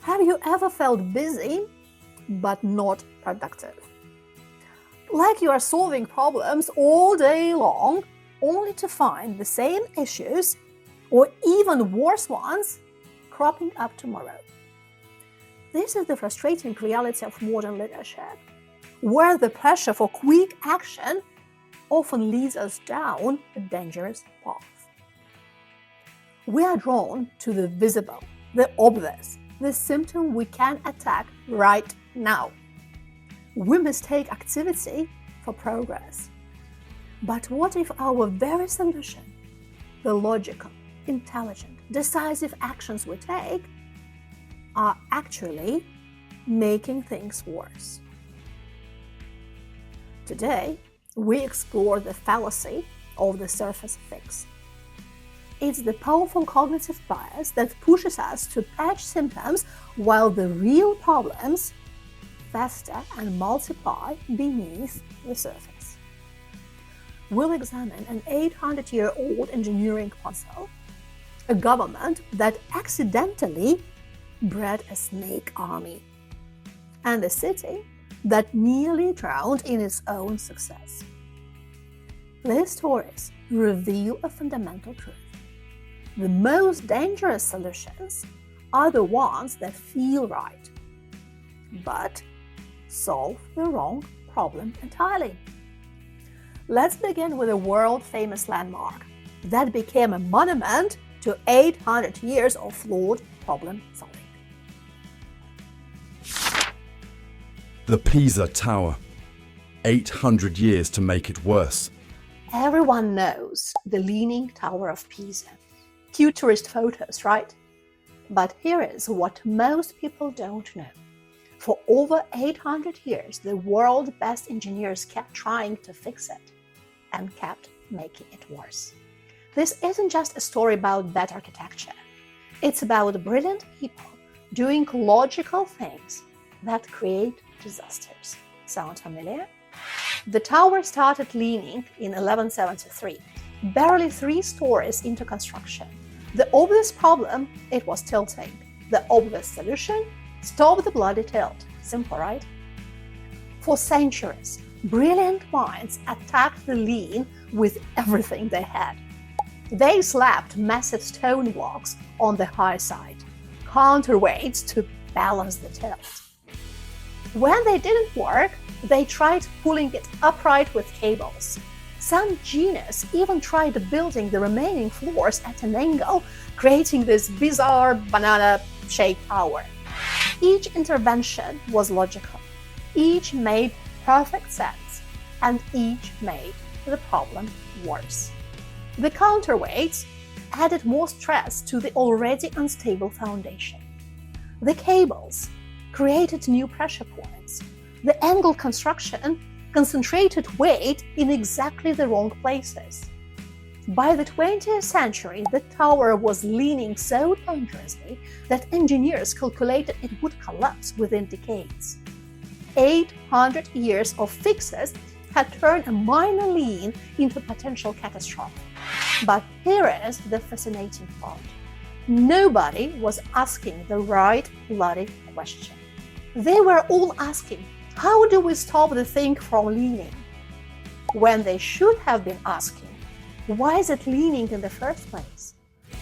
Have you ever felt busy but not productive? Like you are solving problems all day long, only to find the same issues, or even worse ones, cropping up tomorrow. This is the frustrating reality of modern leadership, where the pressure for quick action often leads us down a dangerous path. We are drawn to the visible, the obvious, the symptom we can attack right now. We mistake activity for progress. But what if our very solution, the logical, intelligent, decisive actions we take, are actually making things worse? Today, we explore the fallacy of the surface fix. It's the powerful cognitive bias that pushes us to patch symptoms while the real problems fester and multiply beneath the surface. We'll examine an 800-year-old engineering puzzle, a government that accidentally bred a snake army, and a city that nearly drowned in its own success. These stories reveal a fundamental truth. The most dangerous solutions are the ones that feel right, but solve the wrong problem entirely. Let's begin with a world-famous landmark that became a monument to 800 years of flawed problem solving. The Pisa Tower. 800 years to make it worse. Everyone knows the Leaning Tower of Pisa. Cute tourist photos, right? But here is what most people don't know. For over 800 years, the world's best engineers kept trying to fix it and kept making it worse. This isn't just a story about bad architecture. It's about brilliant people doing logical things that create disasters. Sound familiar? The tower started leaning in 1173, barely 3 stories into construction. The obvious problem, it was tilting. The obvious solution, stop the bloody tilt. Simple, right? For centuries, brilliant minds attacked the lean with everything they had. They slapped massive stone blocks on the high side, counterweights to balance the tilt. When they didn't work, they tried pulling it upright with cables. Some genius even tried building the remaining floors at an angle, creating this bizarre banana-shaped tower. Each intervention was logical, each made perfect sense, and each made the problem worse. The counterweights added more stress to the already unstable foundation. The cables created new pressure points. The angled construction concentrated weight in exactly the wrong places. By the 20th century, the tower was leaning so dangerously that engineers calculated it would collapse within decades. 800 years of fixes had turned a minor lean into potential catastrophe. But here is the fascinating part. Nobody was asking the right bloody question. They were all asking, how do we stop the thing from leaning? When they should have been asking, why is it leaning in the first place?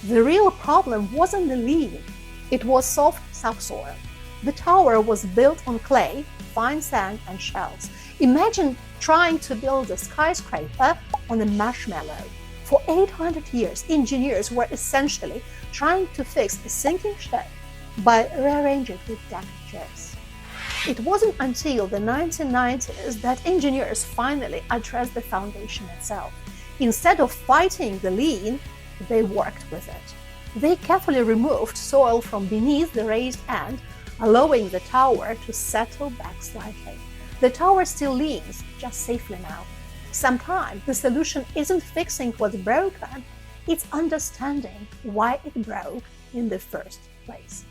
The real problem wasn't the lean, it was soft subsoil. The tower was built on clay, fine sand, and shells. Imagine trying to build a skyscraper on a marshmallow. For 800 years, engineers were essentially trying to fix a sinking ship by rearranging it with deck chairs. It wasn't until the 1990s that engineers finally addressed the foundation itself. Instead of fighting the lean, they worked with it. They carefully removed soil from beneath the raised end, allowing the tower to settle back slightly. The tower still leans, just safely now. Sometimes the solution isn't fixing what's broken, it's understanding why it broke in the first place.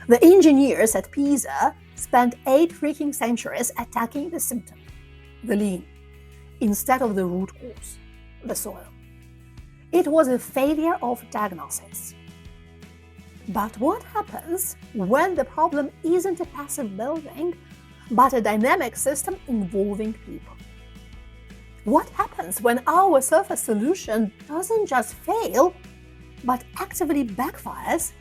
The engineers at Pisa spent 8 freaking centuries attacking the symptom, the lean, instead of the root cause, the soil. It was a failure of diagnosis. But what happens when the problem isn't a passive building, but a dynamic system involving people? What happens when our surface solution doesn't just fail, but actively backfires,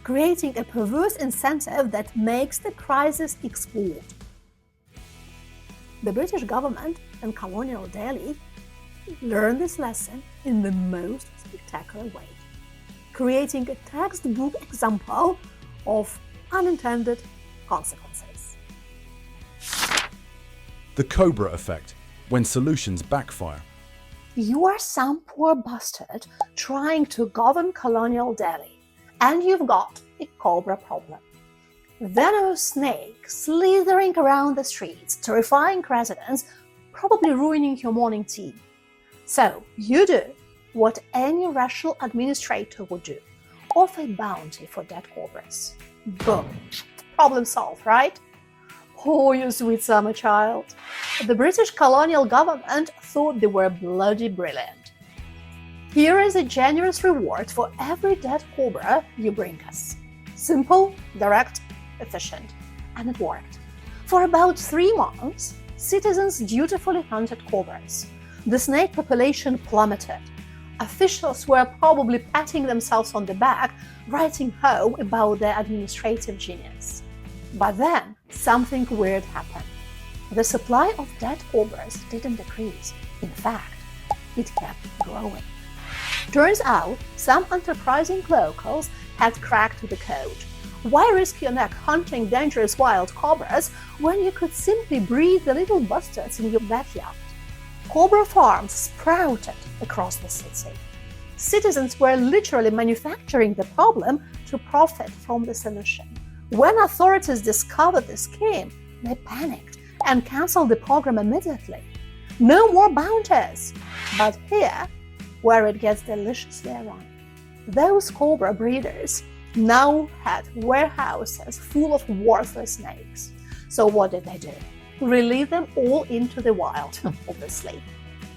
creating a perverse incentive that makes the crisis explode? The British government and colonial Delhi learned this lesson in the most spectacular way, creating a textbook example of unintended consequences. The Cobra effect, when solutions backfire. You are some poor bastard trying to govern colonial Delhi, and you've got a Cobra problem. Venomous snake slithering around the streets, terrifying residents, probably ruining your morning tea. So you do what any rational administrator would do: offer a bounty for dead cobras. Boom. Problem solved, right? Oh, you sweet summer child. The British colonial government thought they were bloody brilliant. Here is a generous reward for every dead cobra you bring us. Simple, direct, efficient. And it worked. For about 3 months, citizens dutifully hunted cobras. The snake population plummeted. Officials were probably patting themselves on the back, writing home about their administrative genius. But then, something weird happened. The supply of dead cobras didn't decrease. In fact, it kept growing. Turns out, some enterprising locals had cracked the code. Why risk your neck hunting dangerous wild cobras when you could simply breed the little bastards in your backyard? Cobra farms sprouted across the city. Citizens were literally manufacturing the problem to profit from the solution. When authorities discovered the scheme, they panicked and cancelled the program immediately. No more bounties! But here, where it gets deliciously ironic, those cobra breeders now had warehouses full of worthless snakes. So what did they do? Release them all into the wild, obviously.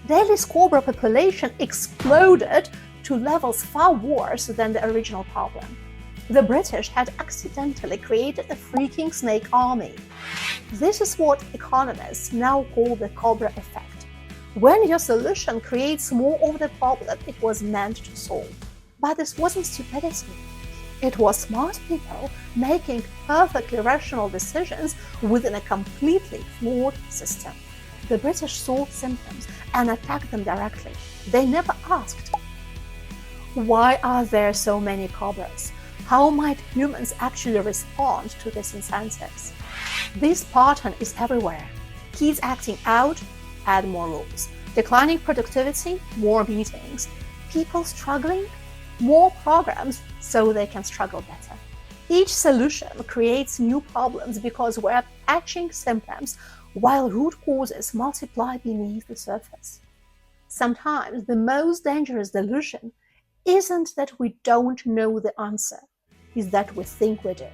Delhi's cobra population exploded to levels far worse than the original problem. The British had accidentally created a freaking snake army. This is what economists now call the Cobra effect. When your solution creates more of the problem it was meant to solve. But this wasn't stupidity. It was smart people making perfectly rational decisions within a completely flawed system. The British saw symptoms and attacked them directly. They never asked, why are there so many cobras? How might humans actually respond to these incentives? This pattern is everywhere. Kids acting out, add more rules. Declining productivity, more meetings. People struggling, more programs so they can struggle better. Each solution creates new problems because we're patching symptoms while root causes multiply beneath the surface. Sometimes the most dangerous delusion isn't that we don't know the answer, is that we think we do.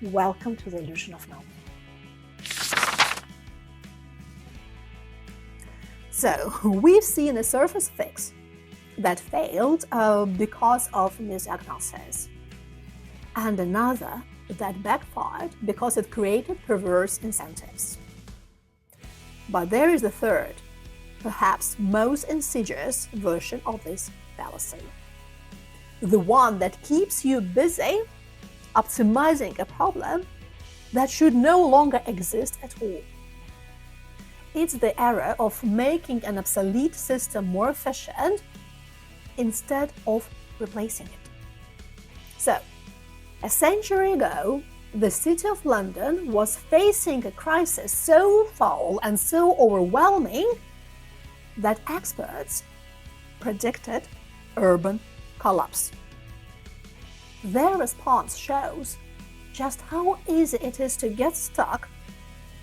Welcome to the illusion of knowing. So, we've seen a surface fix that failed because of misdiagnosis, and another that backfired because it created perverse incentives. But there is a third, perhaps most insidious version of this fallacy. The one that keeps you busy optimizing a problem that should no longer exist at all. It's the error of making an obsolete system more efficient instead of replacing it. So, a century ago, the City of London was facing a crisis so foul and so overwhelming that experts predicted urban collapse. Their response shows just how easy it is to get stuck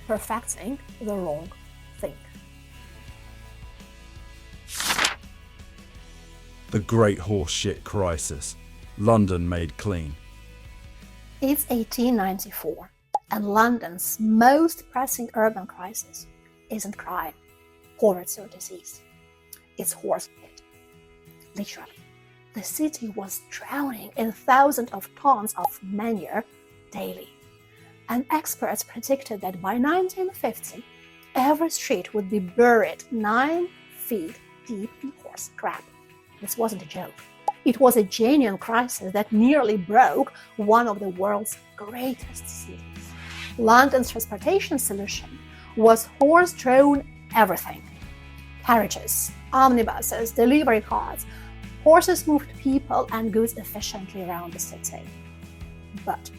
perfecting the wrong thing. The Great Horseshit Crisis. London made clean. It's 1894, and London's most pressing urban crisis isn't crime, poverty or disease. It's horse shit. Literally. the city was drowning in thousands of tons of manure daily. And experts predicted that by 1950, every street would be buried 9 feet deep in horse crap. This wasn't a joke. It was a genuine crisis that nearly broke one of the world's greatest cities. London's transportation solution was horse-drawn everything. Carriages, omnibuses, delivery cars. Horses moved people and goods efficiently around the city. But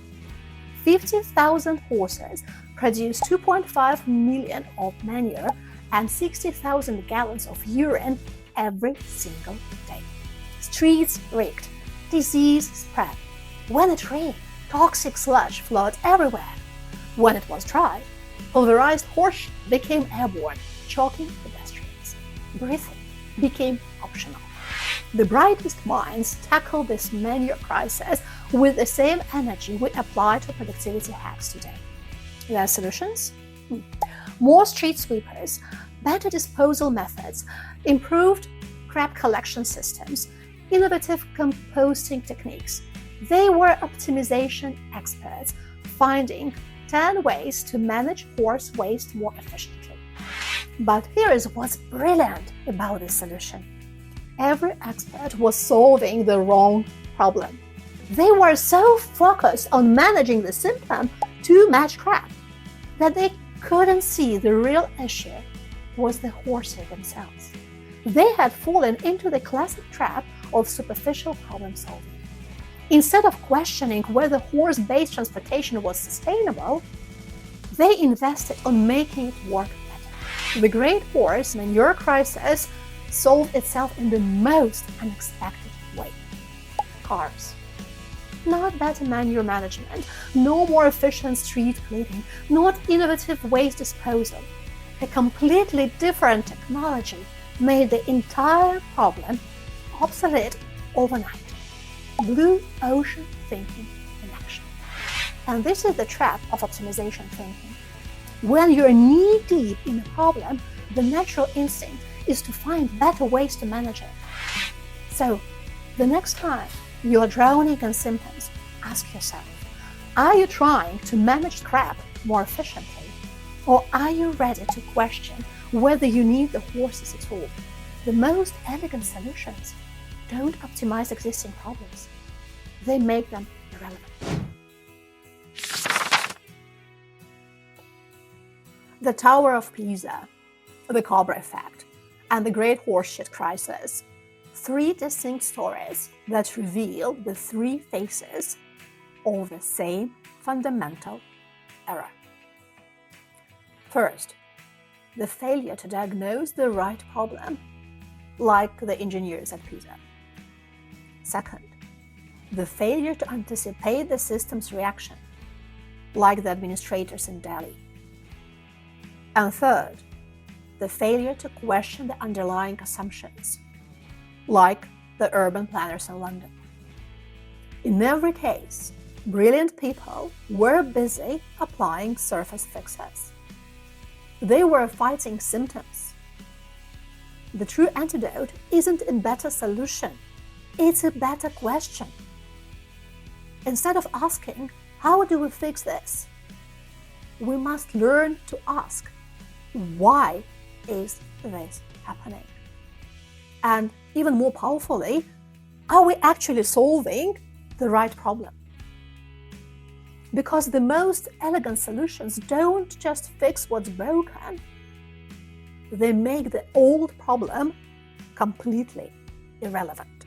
50,000 horses produced 2.5 million of manure and 60,000 gallons of urine every single day. Streets reeked, disease spread. When it rained, toxic sludge flowed everywhere. When it was dry, pulverized horse shit became airborne, choking pedestrians. Breathing became optional. The brightest minds tackled this manure crisis with the same energy we apply to productivity hacks today. Their solutions? More street sweepers, better disposal methods, improved crap collection systems, innovative composting techniques. They were optimization experts, finding 10 ways to manage horse waste more efficiently. But here is what's brilliant about this solution. Every expert was solving the wrong problem. They were so focused on managing the symptom, too much crap, that they couldn't see the real issue was the horses themselves. They had fallen into the classic trap of superficial problem solving. Instead of questioning whether horse-based transportation was sustainable, they invested on making it work better. The great horse manure crisis solved itself in the most unexpected way. Cars. Not better manure management, no more efficient street cleaning, not innovative waste disposal. A completely different technology made the entire problem obsolete overnight. Blue ocean thinking in action. And this is the trap of optimization thinking. When you're knee-deep in a problem, the natural instinct is to find better ways to manage it. So, the next time you're drowning in symptoms, ask yourself, are you trying to manage crap more efficiently? Or are you ready to question whether you need the horses at all? The most elegant solutions don't optimize existing problems. They make them irrelevant. The Tower of Pisa, the Cobra effect, and the Great Horseshit Crisis. 3 distinct stories that reveal the 3 faces of the same fundamental error. First, the failure to diagnose the right problem, like the engineers at Pisa. Second, the failure to anticipate the system's reaction, like the administrators in Delhi. And third, the failure to question the underlying assumptions, like the urban planners in London. In every case, brilliant people were busy applying surface fixes. They were fighting symptoms. The true antidote isn't a better solution, it's a better question. Instead of asking, how do we fix this? We must learn to ask, why is this happening? And even more powerfully, are we actually solving the right problem? Because the most elegant solutions don't just fix what's broken, they make the old problem completely irrelevant.